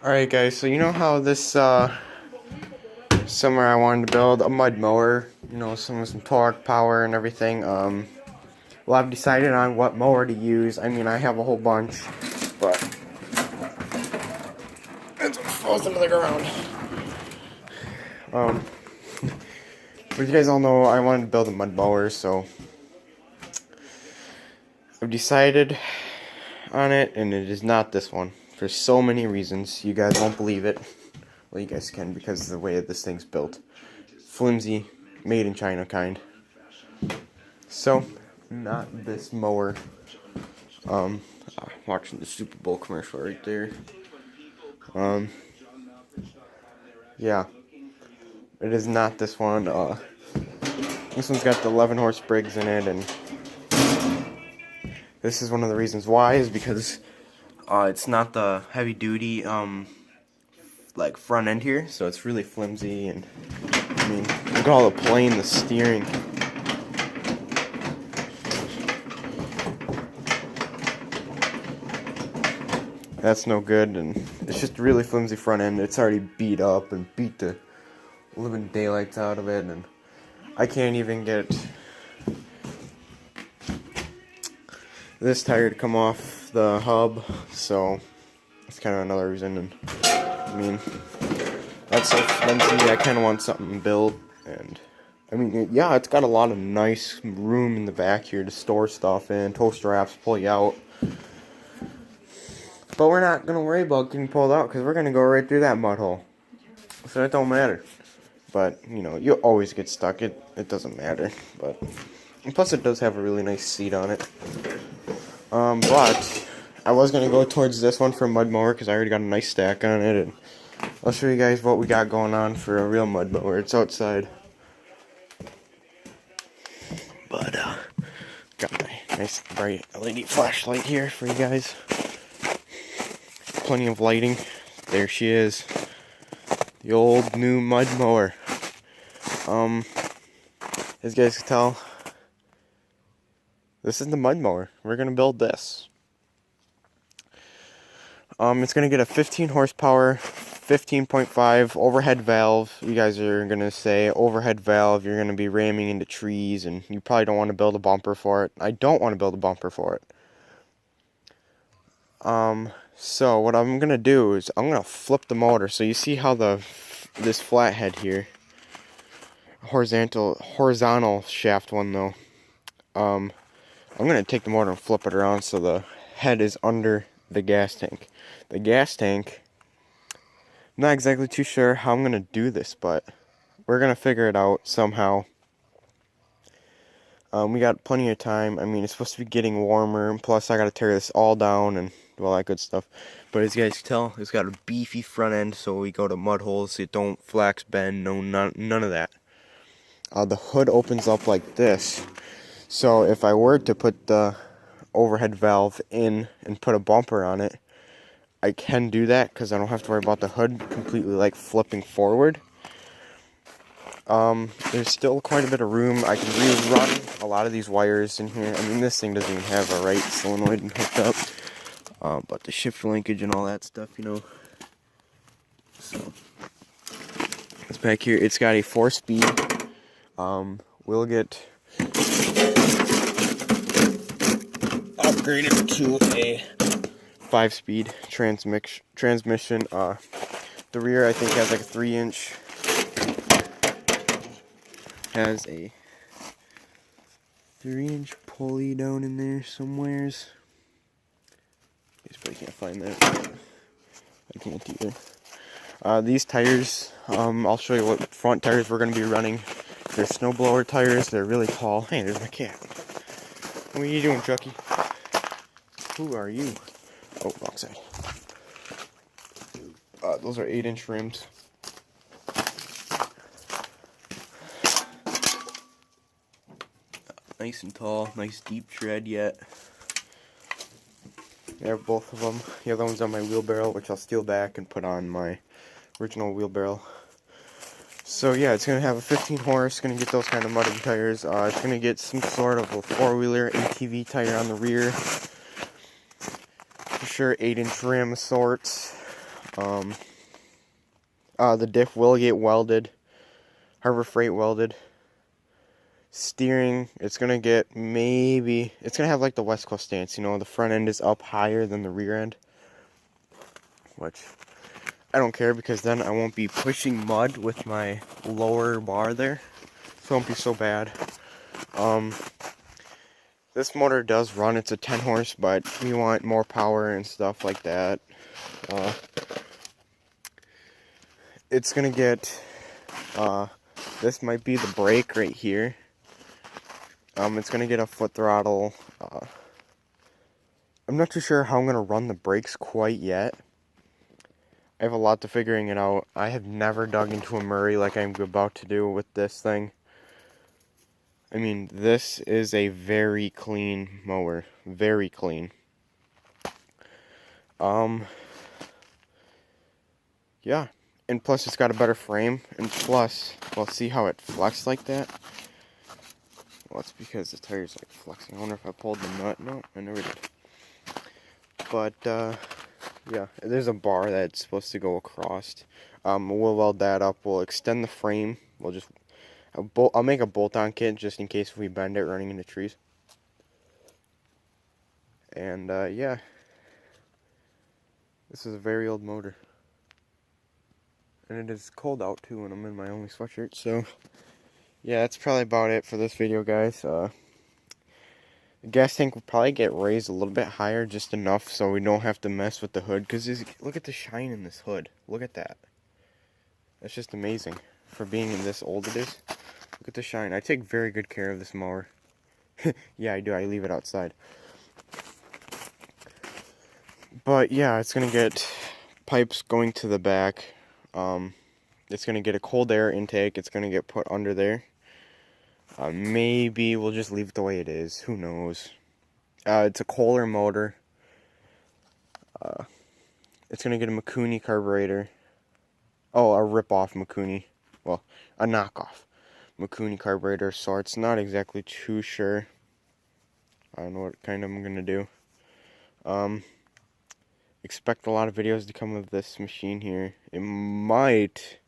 Alright guys, so you know how this summer I wanted to build a mud mower, some with some torque, power, and everything. Well, I've decided on what mower to use. I mean, I have a whole bunch, but it's falls into the ground. But you guys all know I wanted to build a mud mower, so I've decided on it, and it is not this one. For so many reasons. You guys won't believe it. Well, you guys can because of the way this thing's built. Flimsy, made in China kind. So, not this mower. Watching the Super Bowl commercial right there. Yeah. It is not this one. This one's got the 11 horse Briggs in it, and this is one of the reasons why is because it's not the heavy duty like front end here, so it's really flimsy. And I mean, look at all the plane, the steering. That's no good, and it's just really flimsy front end. It's already beat up and beat the living daylights out of it, and I can't even get this tire to come off the hub, so that's kind of another reason. And I mean, that's so flimsy. I kind of want something built, and I mean, yeah, it's got a lot of nice room in the back here to store stuff in, toaster wraps, pull you out. But we're not going to worry about getting pulled out because we're going to go right through that mud hole. So it don't matter. But, you always get stuck. It doesn't matter. But plus it does have a really nice seat on it. But I was going to go towards this one for a mud mower because I already got a nice stack on it. And I'll show you guys what we got going on for a real mud mower. It's outside. But, got my nice bright LED flashlight here for you guys. Plenty of lighting. There she is. The old new mud mower. As you guys can tell, this is the mud mower. We're gonna build this. It's gonna get a 15 horsepower, 15.5 overhead valve. You guys are gonna say overhead valve. You're gonna be ramming into trees, and you probably don't want to build a bumper for it. I don't want to build a bumper for it. So what I'm gonna do is I'm gonna flip the motor. So you see how this flathead here, horizontal shaft one though. I'm gonna take the motor and flip it around so the head is under the gas tank. The gas tank, I'm not exactly too sure how I'm gonna do this, but we're gonna figure it out somehow. We got plenty of time. I mean, it's supposed to be getting warmer, and plus I gotta tear this all down and all that good stuff. But as you guys can tell, it's got a beefy front end, so we go to mud holes. It don't flex, bend, none of that. The hood opens up like this. So if I were to put the overhead valve in and put a bumper on it, I can do that because I don't have to worry about the hood completely like flipping forward. There's still quite a bit of room. I can rerun a lot of these wires in here. I mean, this thing doesn't even have a right solenoid hooked up. But the shift linkage and all that stuff, So, it's back here. It's got a 4-speed. We'll get upgraded to a 5-speed transmission. The rear, I think, has like a 3-inch. Has a 3-inch pulley down in there somewheres. I probably can't find that. I can't either. These tires, I'll show you what front tires we're going to be running. They're snowblower tires. They're really tall. Hey, there's my cat. What are you doing, Chucky? Who are you? Oh, wrong side. Those are 8-inch rims. Nice and tall. Nice deep tread yet. I have both of them. The other one's on my wheelbarrow, which I'll steal back and put on my original wheelbarrow. So yeah, it's going to have a 15 horse, going to get those kind of muddy tires. It's going to get some sort of a 4-wheeler ATV tire on the rear. For sure, 8-inch rim sorts. The diff will get welded, Harbor Freight welded. Steering, it's gonna get it's gonna have like the West Coast stance, you know, the front end is up higher than the rear end, which I don't care because then I won't be pushing mud with my lower bar there, so it won't be so bad. This motor does run, it's a 10 horse, but we want more power and stuff like that. It's gonna get, this might be the brake right here. It's gonna get a foot throttle. I'm not too sure how I'm gonna run the brakes quite yet. I have a lot to figuring it out. I have never dug into a Murray like I'm about to do with this thing. I mean, this is a very clean mower. Very clean. Yeah. And plus it's got a better frame. And plus, well, see how it flexed like that? Well, it's because the tire's like flexing. I wonder if I pulled the nut. No, I never did. But, yeah, there's a bar that's supposed to go across. We'll weld that up. We'll extend the frame. We'll just, I'll make a bolt-on kit just in case if we bend it running into trees. And, yeah. This is a very old motor. And it is cold out, too, and I'm in my only sweatshirt, so... Yeah, that's probably about it for this video, guys. The gas tank will probably get raised a little bit higher, just enough so we don't have to mess with the hood. Because look at the shine in this hood. Look at that. That's just amazing. For being in this old it is. Look at the shine. I take very good care of this mower. Yeah, I do. I leave it outside. But yeah, it's going to get pipes going to the back. It's going to get a cold air intake. It's going to get put under there. Maybe we'll just leave it the way it is. Who knows? It's a Kohler motor. It's going to get a Mikuni carburetor. Oh, a rip-off Mikuni. Well, a knockoff Mikuni carburetor. So it's not exactly too sure. I don't know what kind I'm going to do. Expect a lot of videos to come of this machine here. It might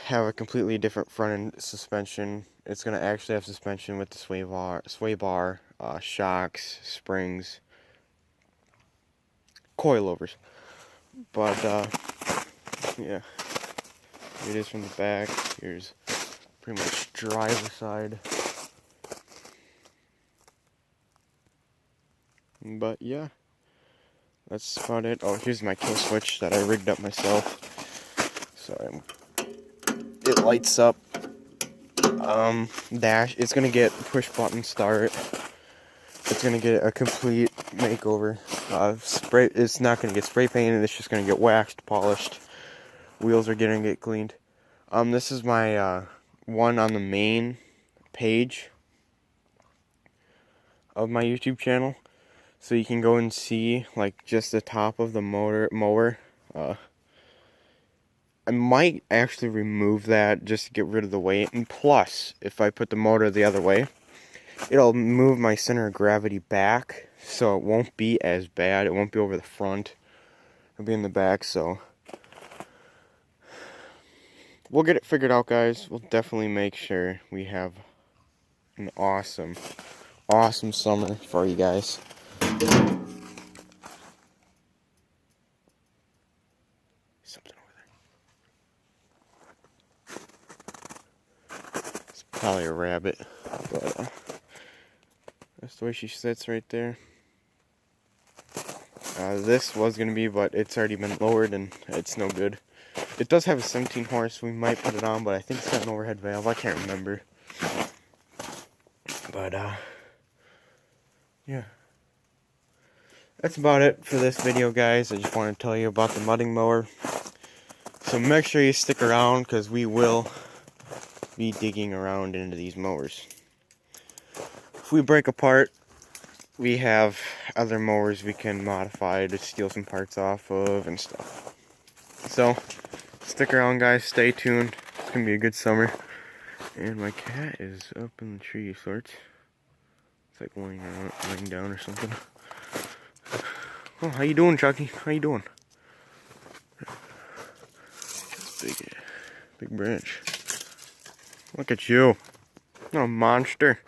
have a completely different front end suspension. It's going to actually have suspension with the sway bar, shocks, springs, coilovers. But, yeah. Here it is from the back. Here's pretty much driver side. But, yeah. That's about it. Oh, here's my kill switch that I rigged up myself. So, it lights up. Dash. It's gonna get push button start. It's gonna get a complete makeover. Spray. It's not gonna get spray painted. It's just gonna get waxed, polished. Wheels are gonna get cleaned. This is my one on the main page of my YouTube channel, so you can go and see like just the top of the mower. I might actually remove that just to get rid of the weight. And plus, if I put the motor the other way, it'll move my center of gravity back, so it won't be as bad. It won't be over the front. It'll be in the back, so we'll get it figured out, guys. We'll definitely make sure we have an awesome summer for you guys. Something over there. It's probably a rabbit, but that's the way she sits right there. This was going to be, but it's already been lowered and it's no good. It does have a 17 horse. We might put it on, but I think it's got an overhead valve. I can't remember. But, yeah. That's about it for this video, guys. I just want to tell you about the mudding mower. So make sure you stick around, because we will be digging around into these mowers. If we break apart, we have other mowers we can modify to steal some parts off of and stuff. So, stick around, guys. Stay tuned. It's going to be a good summer. And my cat is up in the tree of sorts. It's like laying down or something. Oh, how you doing, Chucky? How you doing? Big branch. Look at you. You're a monster.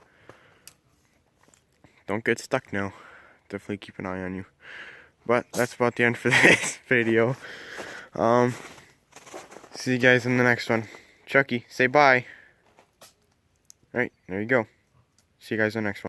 Don't get stuck now. Definitely keep an eye on you. But that's about the end for this video. See you guys in the next one. Chucky, say bye. Alright, there you go. See you guys in the next one.